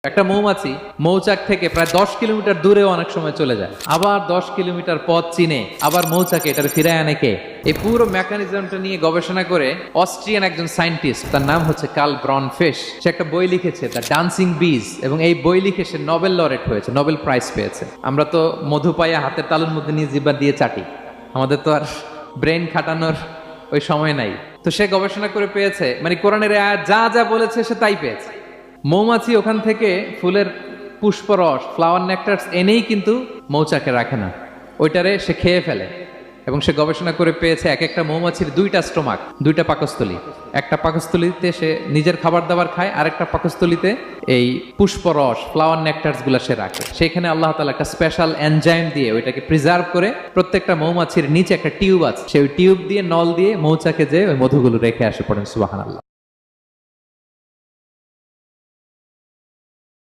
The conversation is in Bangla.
একটা মৌমাছি মৌচাক থেকে প্রায় 10 কিলোমিটার দূরেও অনেক সময় চলে যায়, আবার 10 কিলোমিটার পথ চিনে আবার মৌচাকে এটার ফিরায় আনে কে? এই পুরো মেকানিজমটা নিয়ে গবেষণা করে অস্ট্রিয়ান একজন সায়েন্টিস্ট, তার নাম হচ্ছে কার্ল ব্রনফিশ, সে একটা বই লিখেছে দ্য ডান্সিং বিজ, এবং এই বই লিখে সে নোবেল লরেট হয়েছে, নোবেল প্রাইজ পেয়েছে। আমরা তো মধু পাইয়া হাতের তালুর মধ্যে নিয়ে জিহ্বা দিয়ে চাটি, আমাদের তো আর ব্রেন খাটানোর ওই সময় নাই। তো সে গবেষণা করে পেয়েছে, মানে কোরআনের আয়াত যা যা বলেছে সে তাই পেয়েছে। মৌমাছি ওখান থেকে ফুলের পুষ্পরস, ফ্লাওয়ার নেকটার্স এনেই কিন্তু মৌচাকে রাখে না, ওইটারে সে খেয়ে ফেলে। এবং সে গবেষণা করে পেয়েছে এক একটা মৌমাছির 2টা স্টোমাক, 2টা পাকস্থলী। একটা পাকস্থলীতে সে নিজের খাবার দাবার খায়, আরেকটা পাকস্থলীতে এই পুষ্পরস, ফ্লাওয়ার নেকটার্স গুলা সে রাখে। সেখানে আল্লাহ তাআলা একটা স্পেশাল এনজাইম দিয়ে ওইটাকে প্রিজার্ভ করে, প্রত্যেকটা মৌমাছির নিচে একটা টিউব আছে, সেই টিউব দিয়ে নল দিয়ে মৌচাকে যে ওই মধুগুলো রেখে আসে। পড়েন সুবহানাল্লাহ।